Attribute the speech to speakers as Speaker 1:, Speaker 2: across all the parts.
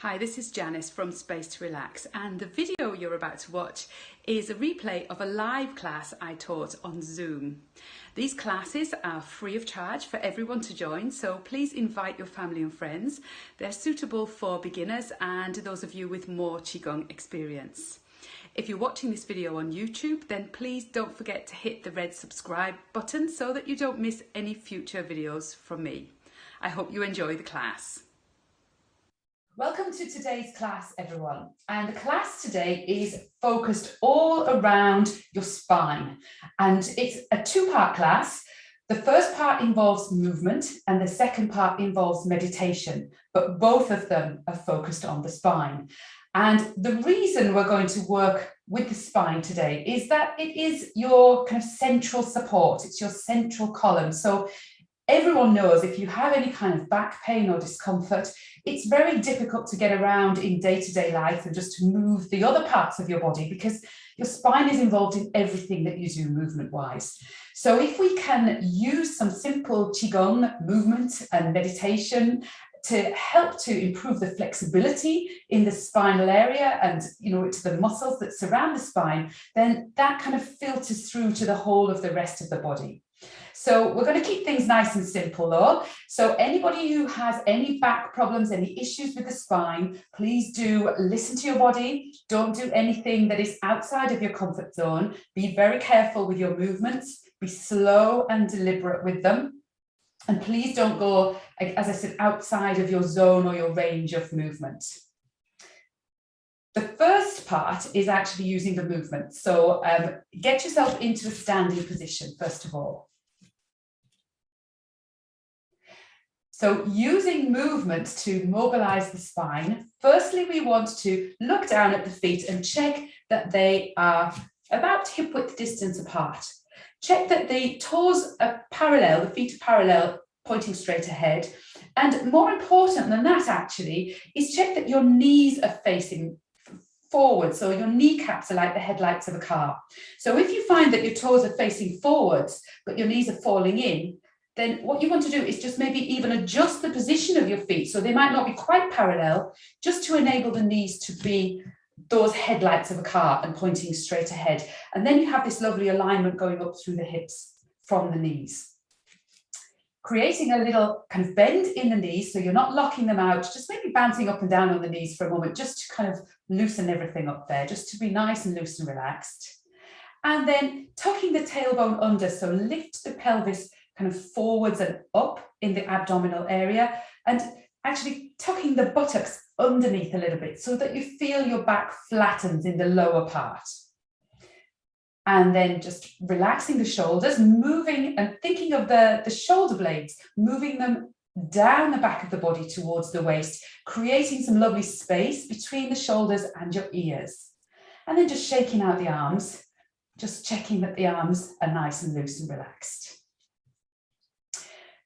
Speaker 1: Hi, this is Janice from Space to Relax, and the video you're about to watch is a replay of a live class I taught on Zoom. These classes are free of charge for everyone to join, so please invite your family and friends. They're suitable for beginners and those of you with more Qigong experience. If you're watching this video on YouTube, then please don't forget to hit the red subscribe button so that you don't miss any future videos from me. I hope you enjoy the class. Welcome to today's class, everyone. And the class today is focused all around your spine. And it's a two-part class. The first part involves movement and the second part involves meditation, but both of them are focused on the spine. And the reason we're going to work with the spine today is that it is your kind of central support. It's your central column. So everyone knows if you have any kind of back pain or discomfort, it's very difficult to get around in day-to-day life and just to move the other parts of your body because your spine is involved in everything that you do movement-wise. So if we can use some simple Qigong movement and meditation to help to improve the flexibility in the spinal area and, to the muscles that surround the spine, then that kind of filters through to the whole of the rest of the body. So we're going to keep things nice and simple though. So anybody who has any back problems, any issues with the spine, please do listen to your body. Don't do anything that is outside of your comfort zone. Be very careful with your movements. Be slow and deliberate with them. And please don't go, as I said, outside of your zone or your range of movement. The first part is actually using the movement. So get yourself into a standing position, first of all. So using movement to mobilize the spine, firstly, we want to look down at the feet and check that they are about hip width distance apart. Check that the toes are parallel, the feet are parallel, pointing straight ahead. And more important than that, actually, is check that your knees are facing forward. So your kneecaps are like the headlights of a car. So if you find that your toes are facing forwards, but your knees are falling in, then what you want to do is just maybe even adjust the position of your feet. So they might not be quite parallel, just to enable the knees to be those headlights of a car and pointing straight ahead. And then you have this lovely alignment going up through the hips from the knees. Creating a little kind of bend in the knees, so you're not locking them out, just maybe bouncing up and down on the knees for a moment, just to kind of loosen everything up there, just to be nice and loose and relaxed. And then tucking the tailbone under, so lift the pelvis kind of forwards and up in the abdominal area, and actually tucking the buttocks underneath a little bit so that you feel your back flattens in the lower part. And then just relaxing the shoulders, moving and thinking of the shoulder blades, moving them down the back of the body towards the waist, creating some lovely space between the shoulders and your ears. And then just shaking out the arms, just checking that the arms are nice and loose and relaxed.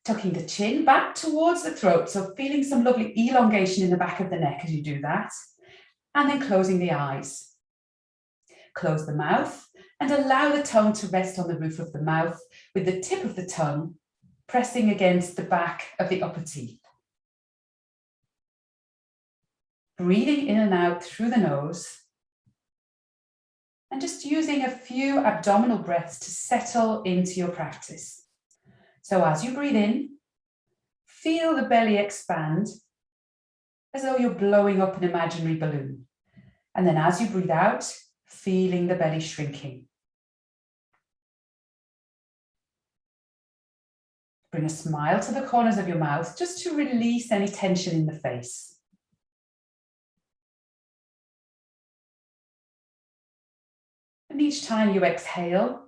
Speaker 1: Tucking the chin back towards the throat, so feeling some lovely elongation in the back of the neck as you do that. And then closing the eyes. Close the mouth and allow the tongue to rest on the roof of the mouth with the tip of the tongue pressing against the back of the upper teeth. Breathing in and out through the nose. And just using a few abdominal breaths to settle into your practice. So as you breathe in, feel the belly expand as though you're blowing up an imaginary balloon. And then as you breathe out, feeling the belly shrinking. Bring a smile to the corners of your mouth just to release any tension in the face. And each time you exhale,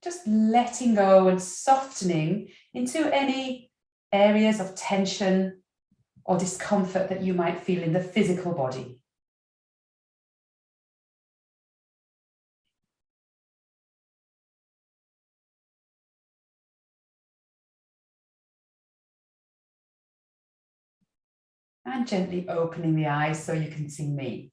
Speaker 1: just letting go and softening into any areas of tension or discomfort that you might feel in the physical body. And gently opening the eyes so you can see me.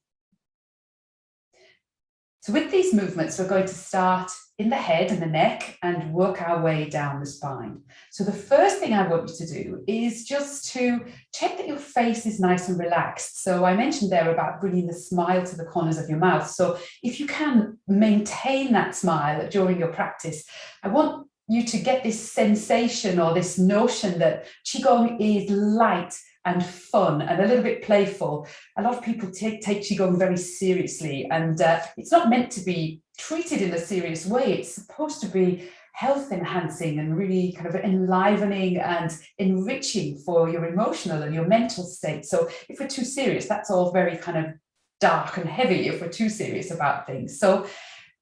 Speaker 1: So with these movements, we're going to start in the head and the neck and work our way down the spine. So the first thing I want you to do is just to check that your face is nice and relaxed. So I mentioned there about bringing the smile to the corners of your mouth. So if you can maintain that smile during your practice, I want you to get this sensation or this notion that Qigong is light and fun and a little bit playful. A lot of people take Qigong very seriously, and it's not meant to be treated in a serious way. It's supposed to be health enhancing and really kind of enlivening and enriching for your emotional and your mental state. So if we're too serious, that's all very kind of dark and heavy if we're too serious about things. So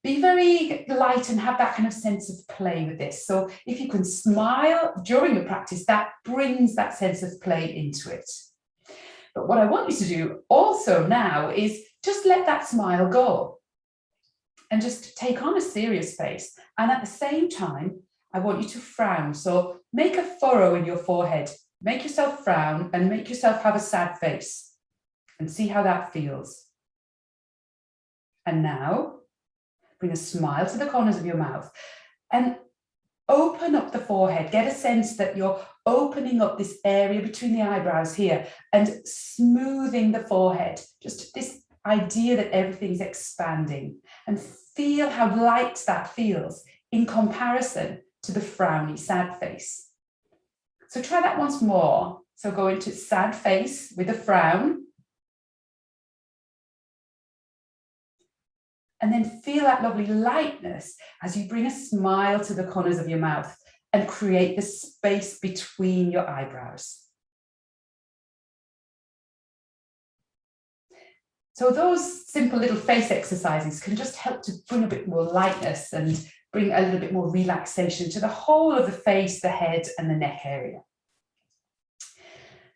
Speaker 1: be very light and have that kind of sense of play with this. So if you can smile during your practice, that brings that sense of play into it. But what I want you to do also now is just let that smile go and just take on a serious face. And at the same time, I want you to frown. So make a furrow in your forehead, make yourself frown and make yourself have a sad face and see how that feels. And now, bring a smile to the corners of your mouth and open up the forehead. Get a sense that you're opening up this area between the eyebrows here and smoothing the forehead. Just this idea that everything's expanding, and feel how light that feels in comparison to the frowny, sad face. So try that once more. So go into sad face with a frown. And then feel that lovely lightness as you bring a smile to the corners of your mouth and create the space between your eyebrows. So those simple little face exercises can just help to bring a bit more lightness and bring a little bit more relaxation to the whole of the face, the head, and the neck area.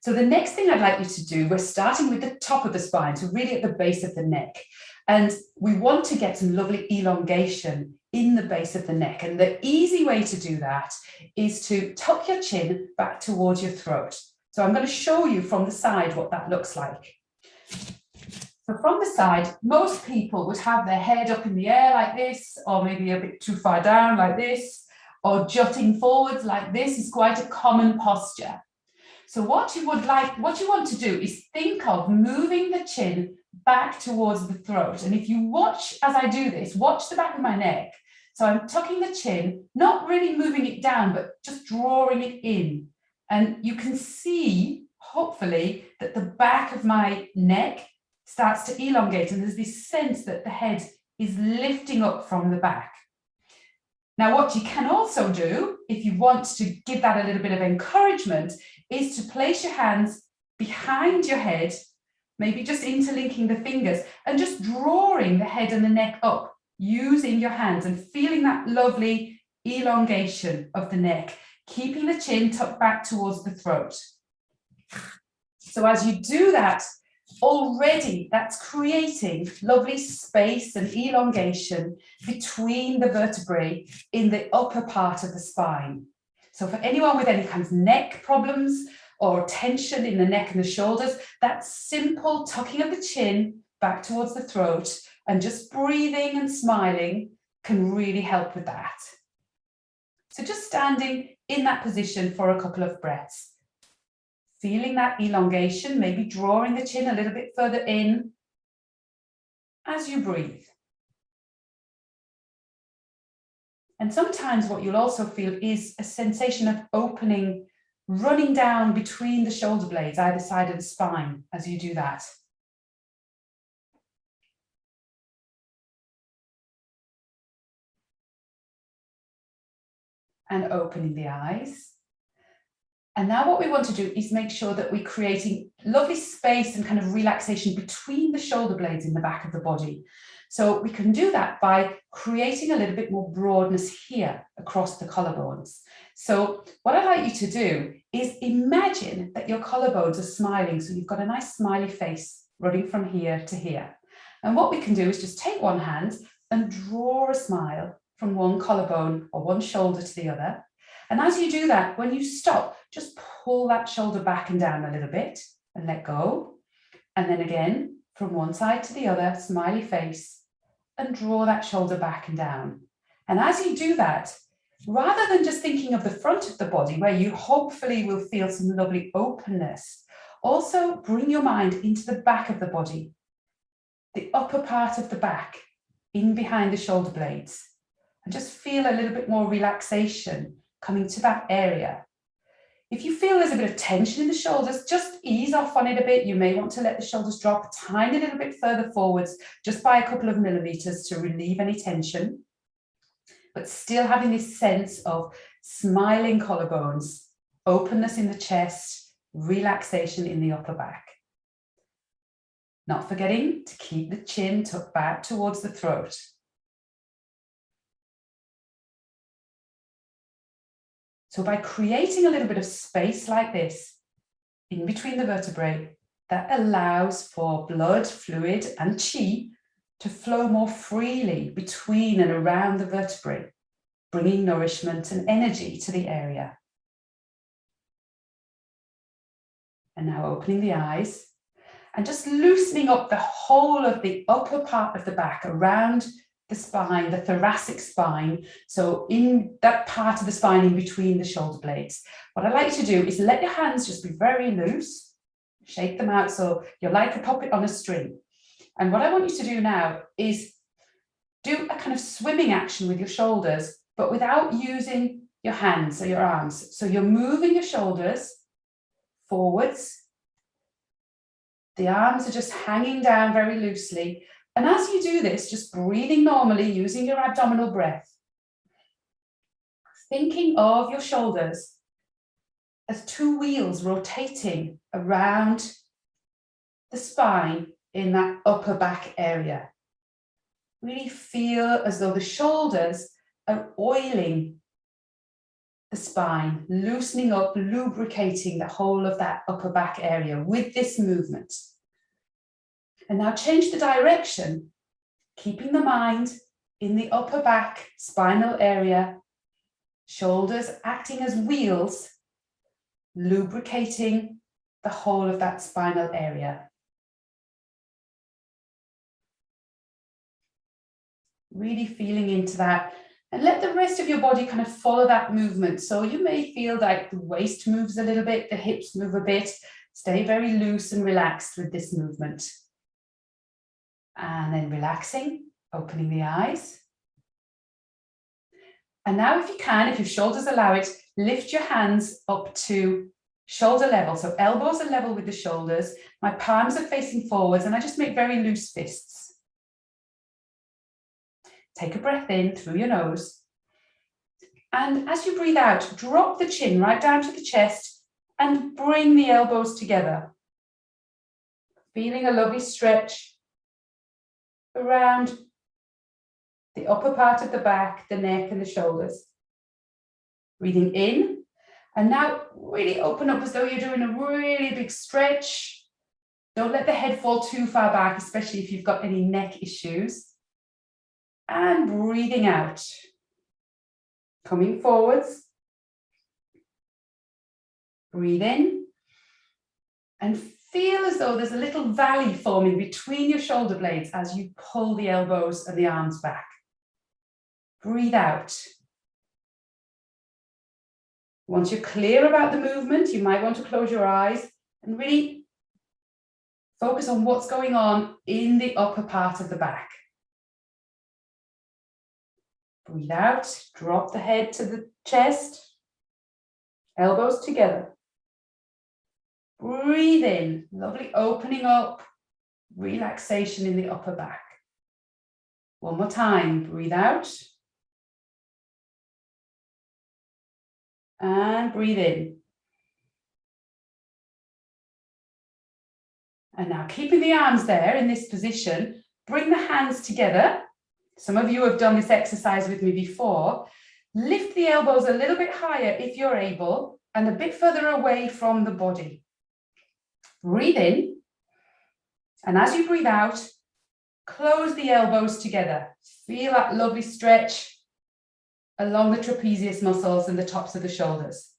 Speaker 1: So the next thing I'd like you to do, we're starting with the top of the spine, so really at the base of the neck. And we want to get some lovely elongation in the base of the neck. And the easy way to do that is to tuck your chin back towards your throat. So I'm going to show you from the side what that looks like. So from the side, most people would have their head up in the air like this, or maybe a bit too far down like this, or jutting forwards like this is quite a common posture. So what you want to do is think of moving the chin back towards the throat. And if you watch as I do this, watch the back of my neck. So I'm tucking the chin, not really moving it down, but just drawing it in. And you can see, hopefully, that the back of my neck starts to elongate. And there's this sense that the head is lifting up from the back. Now, what you can also do, if you want to give that a little bit of encouragement, is to place your hands behind your head, maybe just interlinking the fingers and just drawing the head and the neck up using your hands and feeling that lovely elongation of the neck, keeping the chin tucked back towards the throat. So as you do that, already that's creating lovely space and elongation between the vertebrae in the upper part of the spine. So for anyone with any kind of neck problems or tension in the neck and the shoulders, that simple tucking of the chin back towards the throat and just breathing and smiling can really help with that. So just standing in that position for a couple of breaths. Feeling that elongation, maybe drawing the chin a little bit further in as you breathe. And sometimes what you'll also feel is a sensation of opening, running down between the shoulder blades, either side of the spine as you do that. And opening the eyes. And now what we want to do is make sure that we're creating lovely space and kind of relaxation between the shoulder blades in the back of the body. So we can do that by creating a little bit more broadness here across the collarbones. So what I'd like you to do is imagine that your collarbones are smiling. So you've got a nice smiley face running from here to here. And what we can do is just take one hand and draw a smile from one collarbone or one shoulder to the other. And as you do that, when you stop, just pull that shoulder back and down a little bit and let go. And then again, from one side to the other, smiley face, and draw that shoulder back and down. And as you do that, rather than just thinking of the front of the body where you hopefully will feel some lovely openness, also bring your mind into the back of the body, the upper part of the back, in behind the shoulder blades, and just feel a little bit more relaxation coming to that area. If you feel there's a bit of tension in the shoulders, just ease off on it a bit. You may want to let the shoulders drop a tiny little bit further forwards, just by a couple of millimeters to relieve any tension, but still having this sense of smiling collarbones, openness in the chest, relaxation in the upper back. Not forgetting to keep the chin tucked back towards the throat. So by creating a little bit of space like this in between the vertebrae, that allows for blood, fluid, and qi to flow more freely between and around the vertebrae, bringing nourishment and energy to the area. And now opening the eyes and just loosening up the whole of the upper part of the back around the spine, the thoracic spine. So in that part of the spine in between the shoulder blades. What I like you to do is let your hands just be very loose, shake them out so you're like a puppet on a string. And what I want you to do now is do a kind of swimming action with your shoulders, but without using your hands or your arms. So you're moving your shoulders forwards. The arms are just hanging down very loosely. And as you do this, just breathing normally, using your abdominal breath, thinking of your shoulders as two wheels rotating around the spine in that upper back area. Really feel as though the shoulders are oiling the spine, loosening up, lubricating the whole of that upper back area with this movement. And now change the direction, keeping the mind in the upper back spinal area, shoulders acting as wheels, lubricating the whole of that spinal area. Really feeling into that, and let the rest of your body kind of follow that movement. So you may feel like the waist moves a little bit, the hips move a bit. Stay very loose and relaxed with this movement. And then relaxing, opening the eyes. And now if you can, if your shoulders allow it, lift your hands up to shoulder level. So elbows are level with the shoulders. My palms are facing forwards and I just make very loose fists. Take a breath in through your nose. And as you breathe out, drop the chin right down to the chest and bring the elbows together. Feeling a lovely stretch around the upper part of the back, the neck and the shoulders. Breathing in. And now really open up as though you're doing a really big stretch. Don't let the head fall too far back, especially if you've got any neck issues. And breathing out. Coming forwards. Breathe in. And feel as though there's a little valley forming between your shoulder blades as you pull the elbows and the arms back. Breathe out. Once you're clear about the movement, you might want to close your eyes and really focus on what's going on in the upper part of the back. Breathe out, drop the head to the chest, elbows together. Breathe in, lovely opening up, relaxation in the upper back. One more time, breathe out. And breathe in. And now keeping the arms there in this position, bring the hands together. Some of you have done this exercise with me before. Lift the elbows a little bit higher if you're able and a bit further away from the body. Breathe in. And as you breathe out, close the elbows together. Feel that lovely stretch along the trapezius muscles and the tops of the shoulders.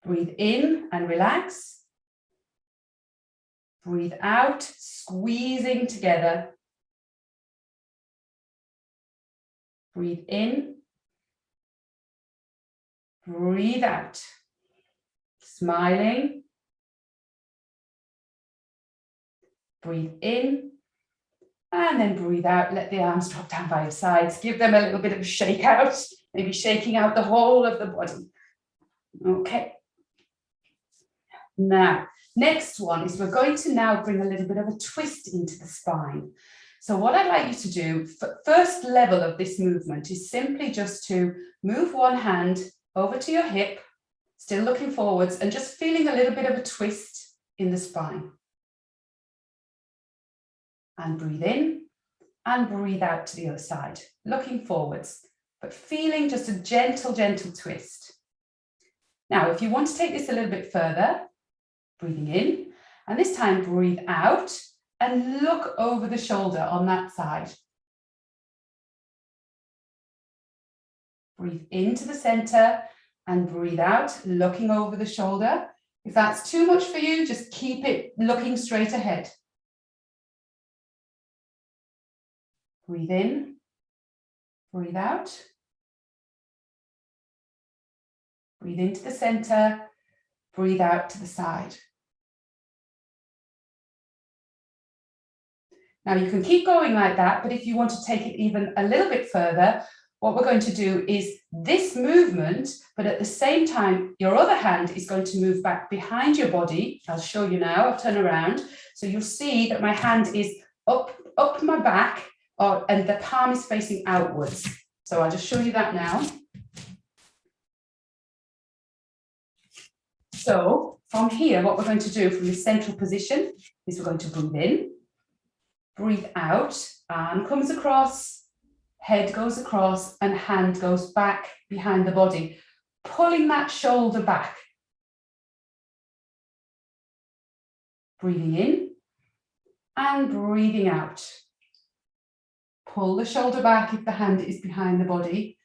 Speaker 1: Breathe in and relax. Breathe out, squeezing together. Breathe in. Breathe out. Smiling. Breathe in. And then breathe out. Let the arms drop down by your sides. Give them a little bit of a shake out. Maybe shaking out the whole of the body. Okay. Now, next one is we're going to now bring a little bit of a twist into the spine. So what I'd like you to do, first level of this movement is simply just to move one hand over to your hip, still looking forwards, and just feeling a little bit of a twist in the spine. And breathe in and breathe out to the other side, looking forwards, but feeling just a gentle, gentle twist. Now, if you want to take this a little bit further, breathing in, and this time breathe out and look over the shoulder on that side. Breathe into the center and breathe out, looking over the shoulder. If that's too much for you, just keep it looking straight ahead. Breathe in, breathe out. Breathe into the center, breathe out to the side. Now you can keep going like that, but if you want to take it even a little bit further, what we're going to do is this movement, but at the same time, your other hand is going to move back behind your body. I'll show you now, I'll turn around. So you'll see that my hand is up my back, and the palm is facing outwards. So I'll just show you that now. So from here, what we're going to do from this central position is we're going to breathe in, breathe out, arm comes across, head goes across, and hand goes back behind the body, pulling that shoulder back. Breathing in and breathing out. Pull the shoulder back if the hand is behind the body.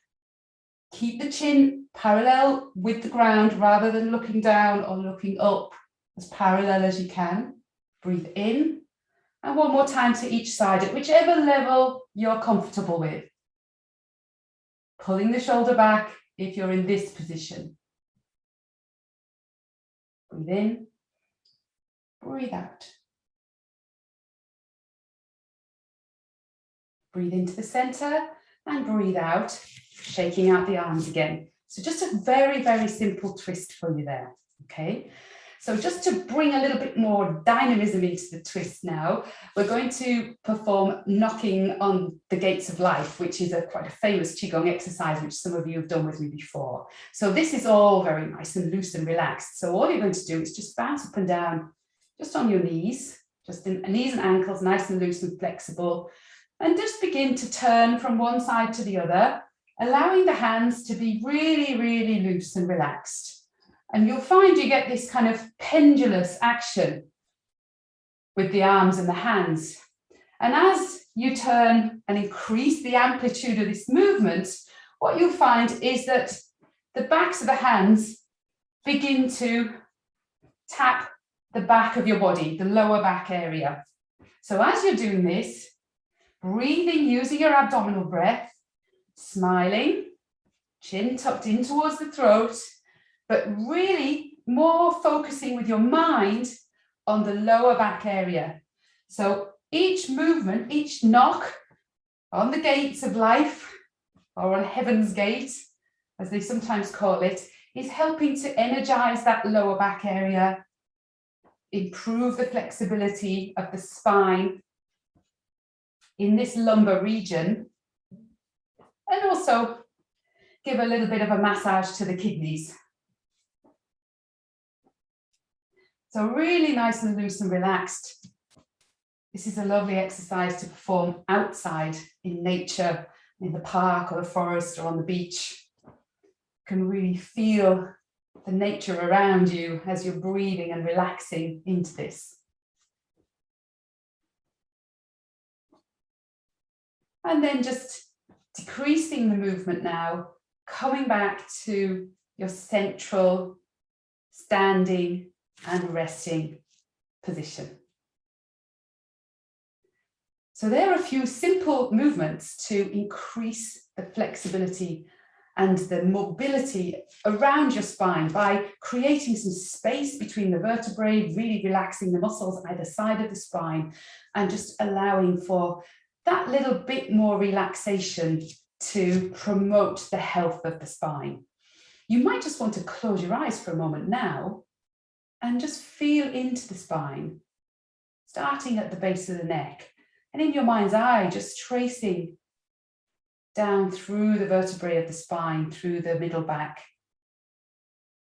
Speaker 1: Keep the chin parallel with the ground rather than looking down or looking up, as parallel as you can. Breathe in, and one more time to each side at whichever level you're comfortable with. Pulling the shoulder back if you're in this position. Breathe in, breathe out. Breathe into the center and breathe out, shaking out the arms again. So just a very, very simple twist for you there, okay? So just to bring a little bit more dynamism into the twist now, we're going to perform knocking on the gates of life, which is quite a famous Qigong exercise, which some of you have done with me before. So this is all very nice and loose and relaxed. So all you're going to do is just bounce up and down, just on your knees, just in knees and ankles, nice and loose and flexible. And just begin to turn from one side to the other, allowing the hands to be really, really loose and relaxed. And you'll find you get this kind of pendulous action with the arms and the hands. And as you turn and increase the amplitude of this movement, what you'll find is that the backs of the hands begin to tap the back of your body, the lower back area. So as you're doing this, breathing using your abdominal breath, smiling, chin tucked in towards the throat, but really more focusing with your mind on the lower back area. So each movement, each knock on the gates of life, or on heaven's gate, as they sometimes call it, is helping to energize that lower back area, improve the flexibility of the spine in this lumbar region, and also give a little bit of a massage to the kidneys. So really nice and loose and relaxed. This is a lovely exercise to perform outside in nature, in the park or the forest or on the beach. You can really feel the nature around you as you're breathing and relaxing into this. And then just decreasing the movement now, coming back to your central standing and resting position. So there are a few simple movements to increase the flexibility and the mobility around your spine by creating some space between the vertebrae, really relaxing the muscles either side of the spine and just allowing for that little bit more relaxation to promote the health of the spine. You might just want to close your eyes for a moment now and just feel into the spine, starting at the base of the neck. And in your mind's eye, just tracing down through the vertebrae of the spine, through the middle back,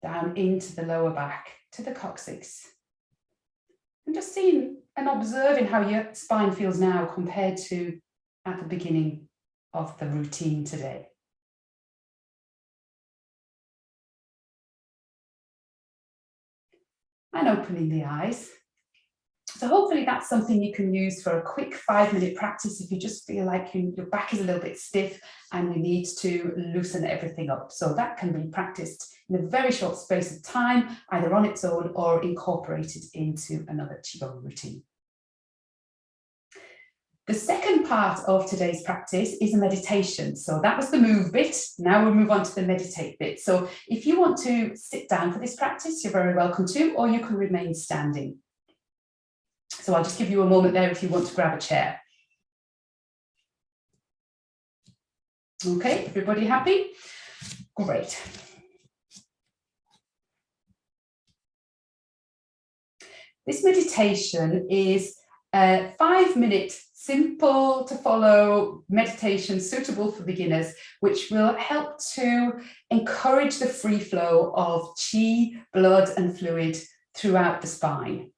Speaker 1: down into the lower back, to the coccyx. And just seeing and observing how your spine feels now compared to at the beginning of the routine today. And opening the eyes. So hopefully that's something you can use for a quick 5-minute practice if you just feel like your back is a little bit stiff and you need to loosen everything up. So that can be practiced in a very short space of time, either on its own or incorporated into another Qigong routine. The second part of today's practice is a meditation. So that was the move bit. Now we'll move on to the meditate bit. So if you want to sit down for this practice, you're very welcome to, or you can remain standing. So I'll just give you a moment there if you want to grab a chair. Okay, everybody happy? Great. This meditation is a 5-minute, simple to follow meditation suitable for beginners, which will help to encourage the free flow of qi, blood and fluid throughout the spine.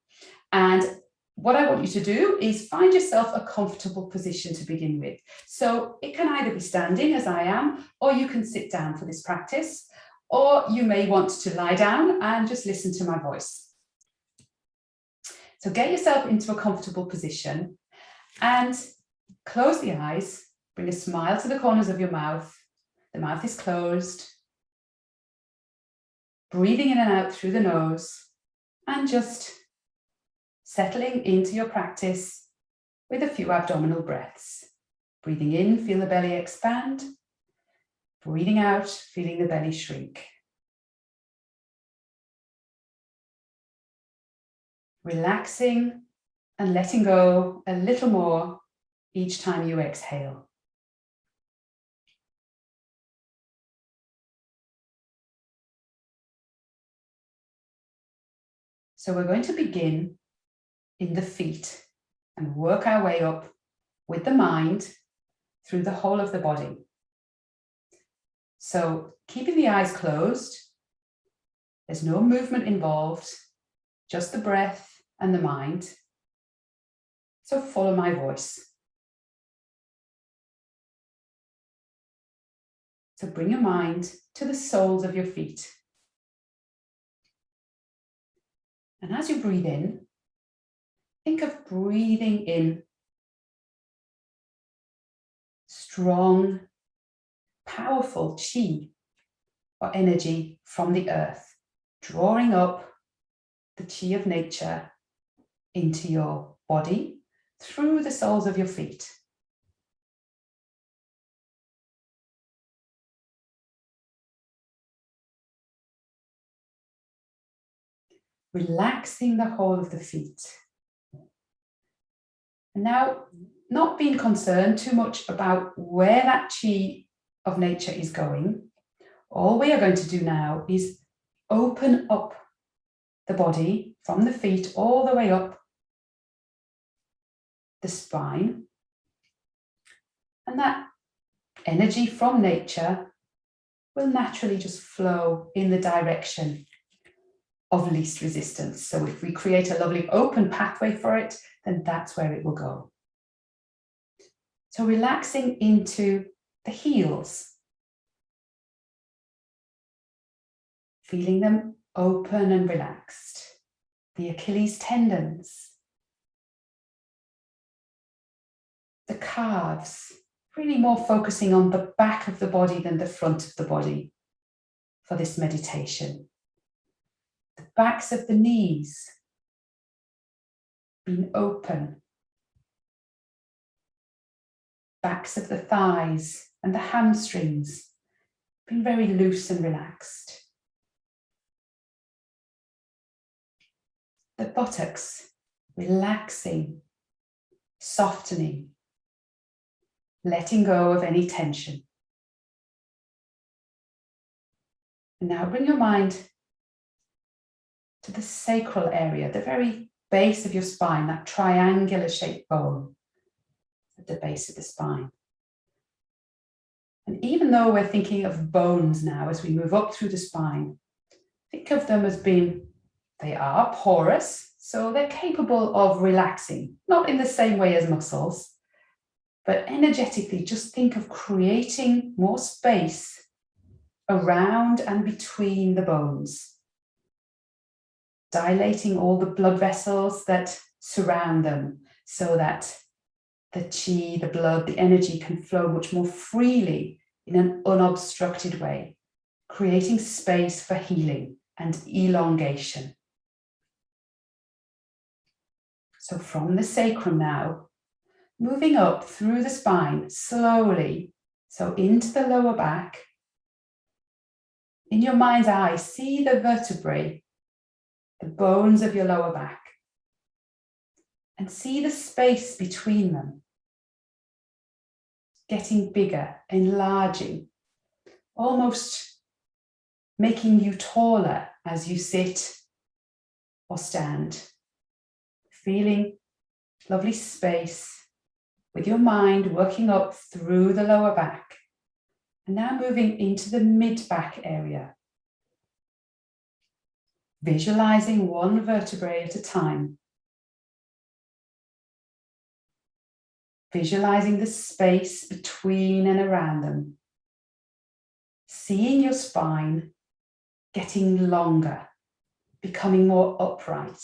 Speaker 1: And what I want you to do is find yourself a comfortable position to begin with. So it can either be standing as I am, or you can sit down for this practice, or you may want to lie down and just listen to my voice. So get yourself into a comfortable position and close the eyes, bring a smile to the corners of your mouth. The mouth is closed. Breathing in and out through the nose and just settling into your practice with a few abdominal breaths. Breathing in, feel the belly expand. Breathing out, feeling the belly shrink. Relaxing and letting go a little more each time you exhale. So we're going to begin in the feet and work our way up with the mind through the whole of the body. So keeping the eyes closed, there's no movement involved, just the breath and the mind. So follow my voice. So bring your mind to the soles of your feet. And as you breathe in, think of breathing in strong, powerful qi or energy from the earth, drawing up the qi of nature into your body through the soles of your feet. Relaxing the whole of the feet. And now, not being concerned too much about where that qi of nature is going, all we are going to do now is open up the body from the feet all the way up the spine. And that energy from nature will naturally just flow in the direction of least resistance. So if we create a lovely open pathway for it, then that's where it will go. So relaxing into the heels, feeling them open and relaxed. The Achilles tendons, the calves, really more focusing on the back of the body than the front of the body for this meditation. The backs of the knees being open. backs of the thighs and the hamstrings being very loose and relaxed. The buttocks relaxing, softening, letting go of any tension. And now bring your mind to the sacral area, the very base of your spine, that triangular shaped bone at the base of the spine. And even though we're thinking of bones now as we move up through the spine, think of them as being, they are porous, so they're capable of relaxing, not in the same way as muscles, but energetically just think of creating more space around and between the bones, dilating all the blood vessels that surround them so that the chi, the blood, the energy can flow much more freely in an unobstructed way, creating space for healing and elongation. So from the sacrum now, moving up through the spine slowly, so into the lower back. In your mind's eye, see the vertebrae, the bones of your lower back, and see the space between them, getting bigger, enlarging, almost making you taller as you sit or stand, feeling lovely space with your mind working up through the lower back, and now moving into the mid-back area, visualizing one vertebrae at a time, visualizing the space between and around them, seeing your spine getting longer, becoming more upright,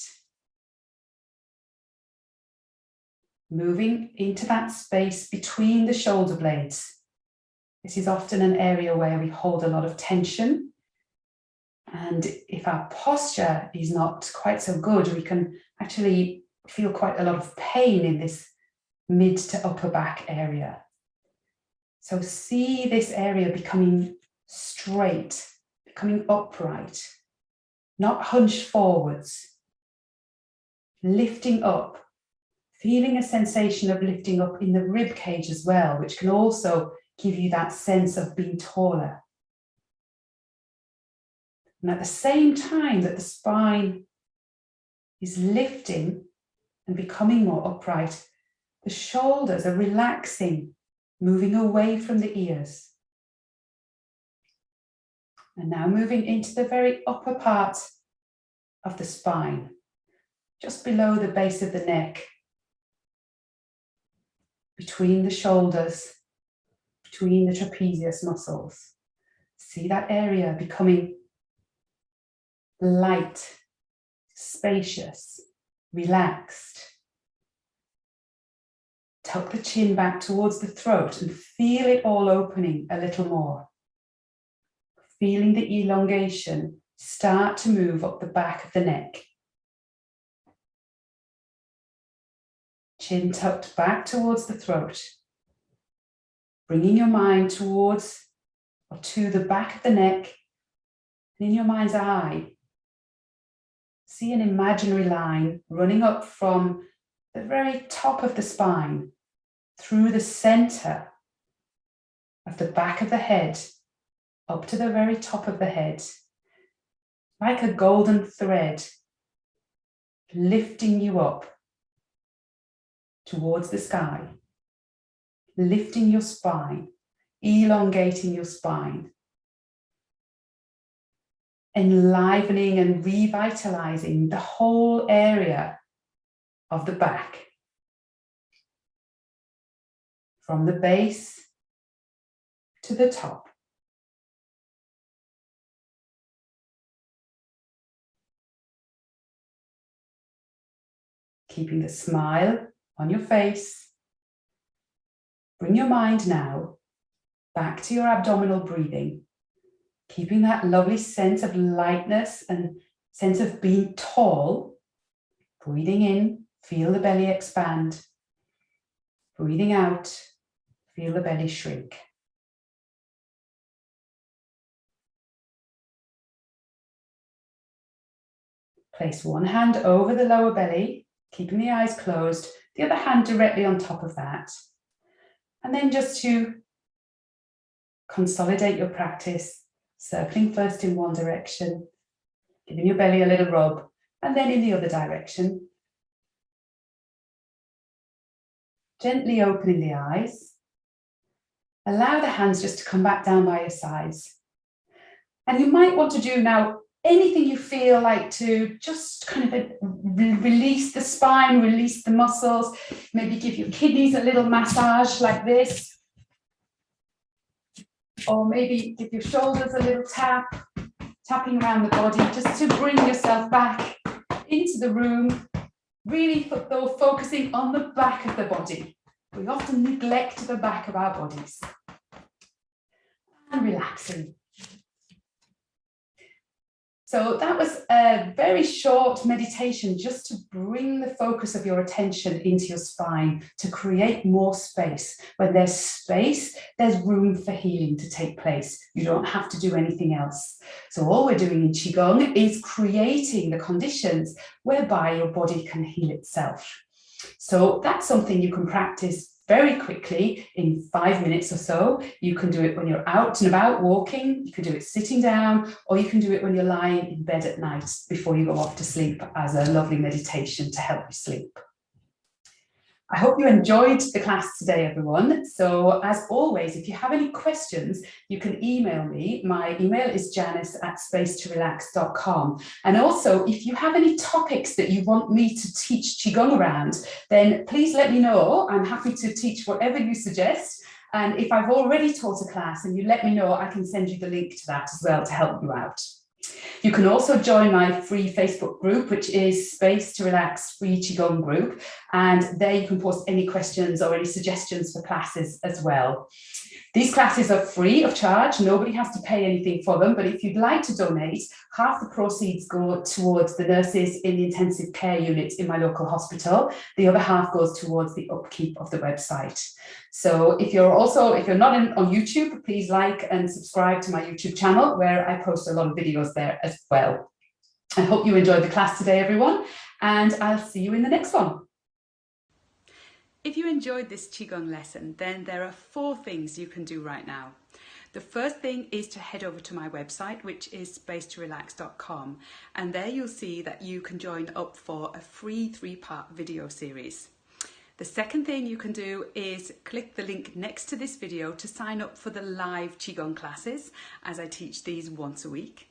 Speaker 1: moving into that space between the shoulder blades. This is often an area where we hold a lot of tension, and if our posture is not quite so good, we can actually feel quite a lot of pain in this mid to upper back area. So see this area becoming straight, becoming upright, not hunched forwards, lifting up, feeling a sensation of lifting up in the rib cage as well, which can also give you that sense of being taller. And at the same time that the spine is lifting and becoming more upright, the shoulders are relaxing, moving away from the ears. And now moving into the very upper part of the spine, just below the base of the neck, between the shoulders, between the trapezius muscles. See that area becoming light, spacious, relaxed. Tuck the chin back towards the throat and feel it all opening a little more. Feeling the elongation start to move up the back of the neck. Chin tucked back towards the throat. Bringing your mind towards or to the back of the neck. And in your mind's eye, see an imaginary line running up from the very top of the spine through the center of the back of the head up to the very top of the head, like a golden thread, lifting you up towards the sky, lifting your spine, elongating your spine, enlivening and revitalizing the whole area of the back, from the base to the top. Keeping the smile on your face. Bring your mind now back to your abdominal breathing, keeping that lovely sense of lightness and sense of being tall. Breathing in, feel the belly expand. Breathing out, Feel the belly shrink. Place one hand over the lower belly, keeping the eyes closed, the other hand directly on top of that. And then just to consolidate your practice, circling first in one direction, giving your belly a little rub, and then in the other direction. Gently opening the eyes. Allow the hands just to come back down by your sides. And you might want to do now anything you feel like to just kind of release the spine, release the muscles, maybe give your kidneys a little massage like this. Or maybe give your shoulders a little tap, tapping around the body, just to bring yourself back into the room, really focusing on the back of the body. We often neglect the back of our bodies. And relaxing. So that was a very short meditation just to bring the focus of your attention into your spine, to create more space. When there's space, there's room for healing to take place. You don't have to do anything else. So all we're doing in Qigong is creating the conditions whereby your body can heal itself. So that's something you can practice very quickly in 5 minutes or so. You can do it when you're out and about walking, you can do it sitting down, or you can do it when you're lying in bed at night before you go off to sleep as a lovely meditation to help you sleep. I hope you enjoyed the class today, everyone. So as always, if you have any questions, you can email me. My email is janice@spacetorelax.com. And also, if you have any topics that you want me to teach Qigong around, then please let me know. I'm happy to teach whatever you suggest. And if I've already taught a class and you let me know, I can send you the link to that as well to help you out. You can also join my free Facebook group, which is Space to Relax Free Qigong Group. And there you can post any questions or any suggestions for classes as well. These classes are free of charge. Nobody has to pay anything for them. But if you'd like to donate, half the proceeds go towards the nurses in the intensive care unit in my local hospital. The other half goes towards the upkeep of the website. So if you're not on YouTube, please like and subscribe to my YouTube channel, where I post a lot of videos there as well. I hope you enjoyed the class today, everyone, and I'll see you in the next one. If you enjoyed this Qigong lesson, then there are 4 things you can do right now. The first thing is to head over to my website, which is spacetorelax.com, and there you'll see that you can join up for a free 3-part video series. The second thing you can do is click the link next to this video to sign up for the live Qigong classes, as I teach these once a week.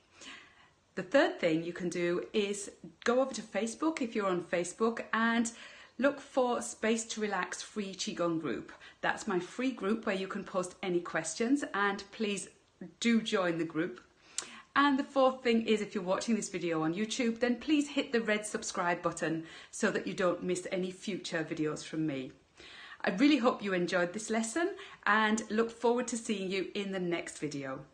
Speaker 1: The third thing you can do is go over to Facebook if you're on Facebook and look for Space to Relax Free Qigong Group. That's my free group where you can post any questions, and please do join the group. And the fourth thing is, if you're watching this video on YouTube, then please hit the red subscribe button so that you don't miss any future videos from me. I really hope you enjoyed this lesson and look forward to seeing you in the next video.